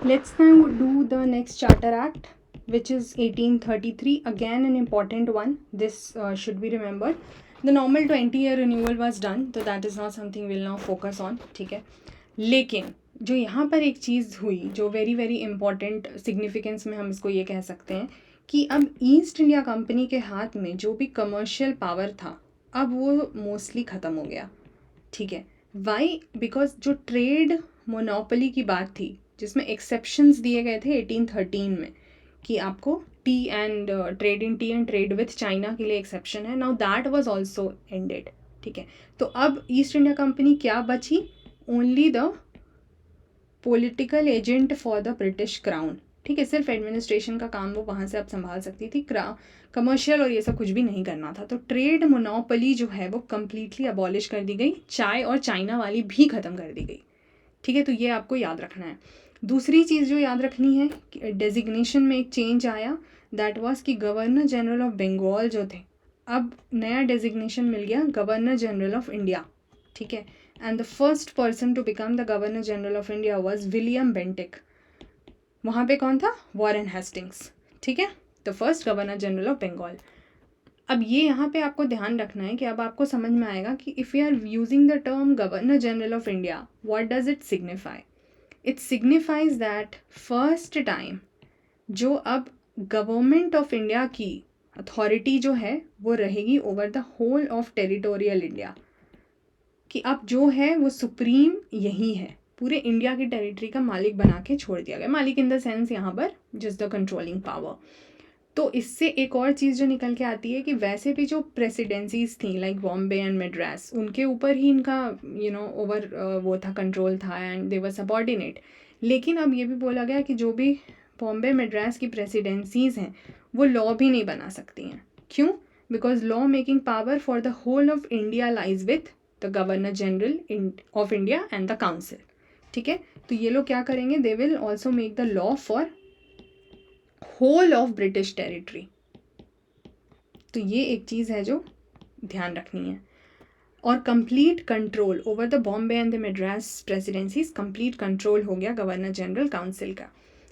Let's now do the next Charter Act, which is 1833. Again, an important one. This should be remembered. The normal 20-year renewal was done, so that is not something we'll now focus on. ठीक है, लेकिन जो यहाँ पर एक चीज़ हुई जो very very important significance में हम इसको ये कह सकते हैं कि अब ईस्ट इंडिया कंपनी के हाथ में जो भी कमर्शियल पावर था अब वो मोस्टली ख़त्म हो गया. ठीक है, वाई? बिकॉज जो ट्रेड मोनोपोली की बात थी जिसमें एक्सेप्शंस दिए गए थे 1813 में कि आपको T and trade in T and trade with China के लिए एक्सेप्शन है, now that was also ended. ठीक है, तो अब ईस्ट इंडिया कंपनी क्या बची? Only the political agent for the British crown. ठीक है, सिर्फ एडमिनिस्ट्रेशन का काम वो वहाँ से अब संभाल सकती थी, कमर्शियल और ये सब कुछ भी नहीं करना था. तो ट्रेड मोनोपोली जो है वो कम्प्लीटली अबॉलिश कर दी गई, चाय और चाइना वाली भी ख़त्म कर दी गई. ठीक है, तो ये आपको याद रखना है. दूसरी चीज़ जो याद रखनी है कि डेजिग्नेशन में एक चेंज आया, दैट वाज कि गवर्नर जनरल ऑफ बंगाल जो थे अब नया डेजिग्नेशन मिल गया गवर्नर जनरल ऑफ इंडिया. ठीक है, and the first person to become the governor general of India was William Bentinck. वहाँ पे कौन था? Warren Hastings. ठीक है, the first governor general of Bengal. अब ये यहाँ पे आपको ध्यान रखना है कि अब आपको समझ में आएगा कि if you are using the term governor general of India, what does it signify? It signifies that first time जो अब गवर्नमेंट ऑफ इंडिया की अथॉरिटी जो है वो रहेगी over the whole of territorial India, कि अब जो है वो सुप्रीम यही है, पूरे इंडिया की टेरिटरी का मालिक बना के छोड़ दिया गया. मालिक इन द सेंस यहाँ पर जस्ट द कंट्रोलिंग पावर. तो इससे एक और चीज़ जो निकल के आती है कि वैसे भी जो प्रेसिडेंसीज थी लाइक बॉम्बे एंड मद्रास, उनके ऊपर ही इनका ओवर वो था, कंट्रोल था एंड दे वर सबॉर्डिनेट. लेकिन अब ये भी बोला गया कि जो भी बॉम्बे मद्रास की प्रेसिडेंसीज हैं वो लॉ भी नहीं बना सकती हैं. क्यों? Because law making power for the whole of India lies with the governor general of India and the council. ठीक है, तो ये लोग क्या करेंगे? They will also make the law for whole of British territory. तो ये एक चीज़ है जो ध्यान रखनी है. और complete control over the Bombay and the Madras presidencies, complete control हो गया गवर्नर जनरल काउंसिल का.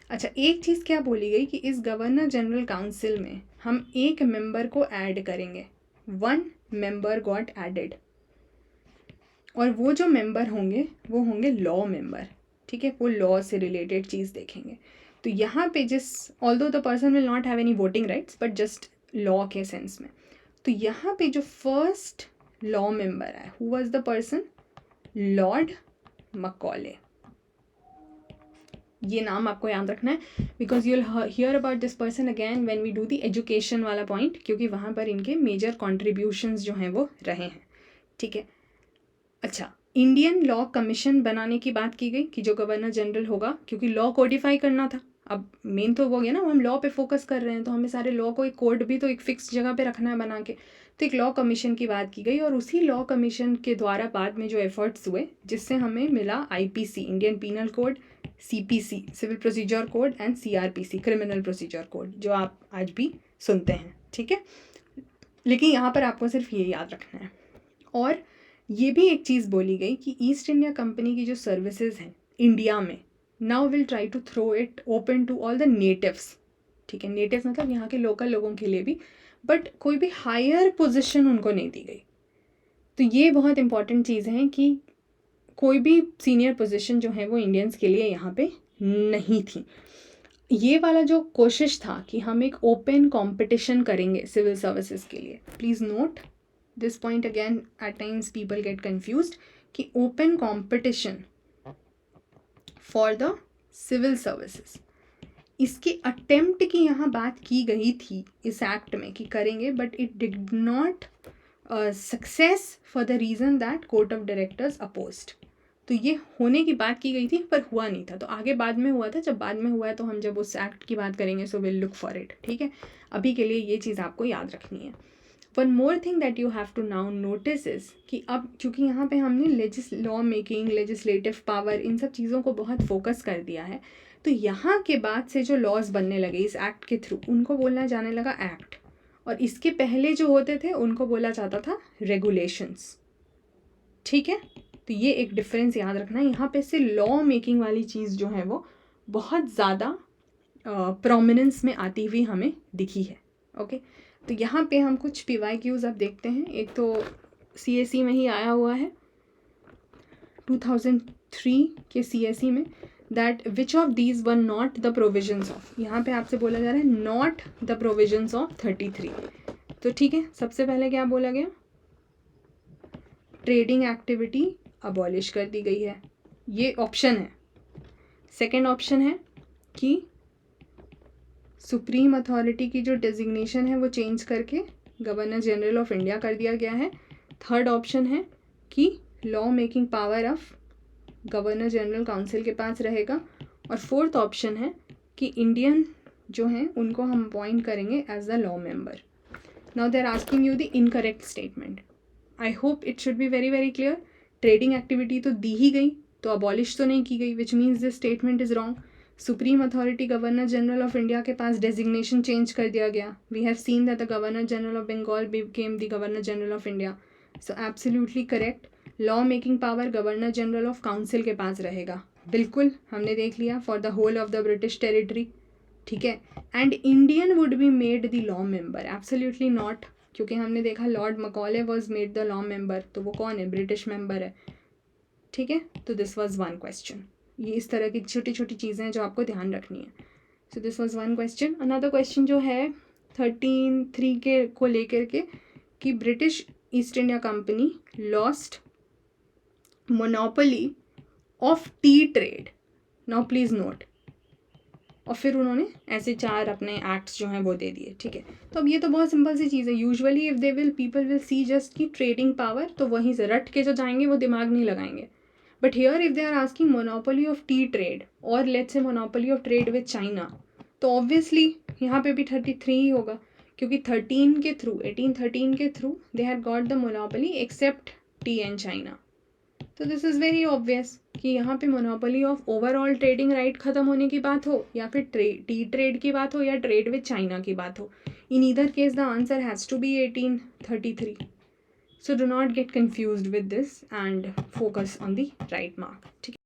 अच्छा, एक चीज़ क्या बोली गई कि इस गवर्नर जनरल काउंसिल में हम एक मेंबर को ऐड करेंगे. 1 मेंबर गॉट एडेड, और वो जो मेंबर होंगे वो होंगे लॉ मेंबर. ठीक है, वो लॉ से रिलेटेड चीज़ देखेंगे. तो यहाँ पे although the person will not have any voting rights but just law के सेंस में. तो यहाँ पे जो फर्स्ट लॉ मेंबर है, who was the person? Lord Macaulay. ये नाम आपको याद रखना है because you will hear about this person again when we do the education वाला पॉइंट, क्योंकि वहाँ पर इनके मेजर कॉन्ट्रीब्यूशंस जो हैं वो रहे हैं. ठीक है, अच्छा, इंडियन लॉ कमीशन बनाने की बात की गई कि जो गवर्नर जनरल होगा, क्योंकि लॉ कोडिफाई करना था. अब मेन तो वो गया ना, हम लॉ पे फोकस कर रहे हैं तो हमें सारे लॉ को एक कोड भी तो एक फिक्स जगह पे रखना है बना के. तो एक लॉ कमीशन की बात की गई और उसी लॉ कमीशन के द्वारा बाद में जो एफर्ट्स हुए जिससे हमें मिला IPC, Indian penal code, CPC, civil procedure code, and CrPC, criminal procedure code, जो आप आज भी सुनते हैं. ठीक है, लेकिन यहाँ पर आपको सिर्फ ये याद रखना है. और ये भी एक चीज़ बोली गई कि ईस्ट इंडिया कंपनी की जो सर्विसेज हैं इंडिया में, now will try to throw it open to all the natives. ठीक है, नेटिव्स मतलब यहाँ के लोकल लोगों के लिए भी, बट कोई भी हायर पोजीशन उनको नहीं दी गई. तो ये बहुत इंपॉर्टेंट चीज़ है कि कोई भी सीनियर पोजीशन जो है वो इंडियंस के लिए यहाँ पे नहीं थी. ये वाला जो कोशिश था कि हम एक ओपन कंपटीशन करेंगे सिविल सर्विसेज के लिए, please note this point again, at times people get confused कि open competition for the civil services, इसके अटेम्प्ट की यहाँ बात की गई थी इस एक्ट में कि करेंगे, but it did not success for the reason that court of directors opposed. तो ये होने की बात की गई थी पर हुआ नहीं था. तो आगे बाद में हुआ था, जब बाद में हुआ है तो हम जब उस एक्ट की बात करेंगे so will look for it. ठीक है, अभी के लिए ये चीज़ आपको याद रखनी है. One more thing that you have to now notice is कि अब चूँकि यहाँ पे हमने लॉ मेकिंग, लेजिस्लेटिव पावर, इन सब चीज़ों को बहुत फोकस कर दिया है, तो यहाँ के बाद से जो लॉज बनने लगे इस एक्ट के थ्रू, उनको बोलना जाने लगा एक्ट, और इसके पहले जो होते थे उनको बोला जाता था रेगुलेशंस. ठीक है, तो ये एक डिफरेंस याद रखना है. यहाँ पे से लॉ मेकिंग वाली चीज़ जो है वो बहुत ज़्यादा प्रोमिनेंस में आती हुई हमें दिखी है। ओके, तो यहाँ पे हम कुछ PYQs अब देखते हैं। एक तो CSE में ही आया हुआ है 2003 के CSE में, that which of these were not the provisions of, यहाँ पे आपसे बोला जा रहा है नॉट द प्रोविजंस ऑफ 33। तो ठीक है, सबसे पहले क्या बोला गया, ट्रेडिंग एक्टिविटी अबॉलिश कर दी गई है, ये ऑप्शन है। सेकेंड ऑप्शन है कि सुप्रीम अथॉरिटी की जो डेजिग्नेशन है वो चेंज करके गवर्नर जनरल ऑफ इंडिया कर दिया गया है। थर्ड ऑप्शन है कि law making power of governor general council के पास रहेगा। और फोर्थ ऑप्शन है कि इंडियन जो हैं उनको हम अपॉइंट करेंगे as the law member. Now they are asking you the incorrect statement. I hope it should be very very clear. Trading activity तो दी ही गई, तो अबॉलिश तो नहीं की गई, which means this statement is wrong. Supreme authority governor general of India के पास डेजिग्नेशन चेंज कर दिया गया। We have seen that the governor general of Bengal became the governor general of India, so absolutely correct. Law making power governor general of council के पास रहेगा, बिल्कुल हमने देख लिया, for the whole of the British territory, ठीक है। And Indian would be made the law member, absolutely not, क्योंकि हमने देखा Lord Macaulay was made the law member, तो वो कौन है, ब्रिटिश मेंबर है, ठीक है। तो दिस वॉज वन क्वेश्चन। ये इस तरह की छोटी छोटी चीज़ें हैं जो आपको ध्यान रखनी है। So this was one question. Another question जो है 13(3) के को लेकर के कि British east India company lost monopoly of tea trade. Now please note, और फिर उन्होंने ऐसे 4 अपने एक्ट्स जो हैं वो दे दिए, ठीक है। तो अब ये तो बहुत सिंपल सी चीज़ है। Usually if they will people will see just की ट्रेडिंग पावर, तो वहीं से रट के जो जाएंगे वो दिमाग नहीं लगाएंगे। But here if they are asking monopoly of tea trade और let's say monopoly of trade with China, तो ऑब्वियसली यहाँ पे भी 33 ही होगा, क्योंकि 13 के थ्रू 1813 के through they have got the monopoly except tea and China. तो दिस इज़ वेरी ऑब्वियस कि यहाँ पे monopoly of overall trading right ख़त्म होने की बात हो, या फिर टी ट्रेड की बात हो, या ट्रेड विद चाइना की बात हो, in either case the answer has to be 1833. So do not get confused with this and focus on the right mark. ठीक है।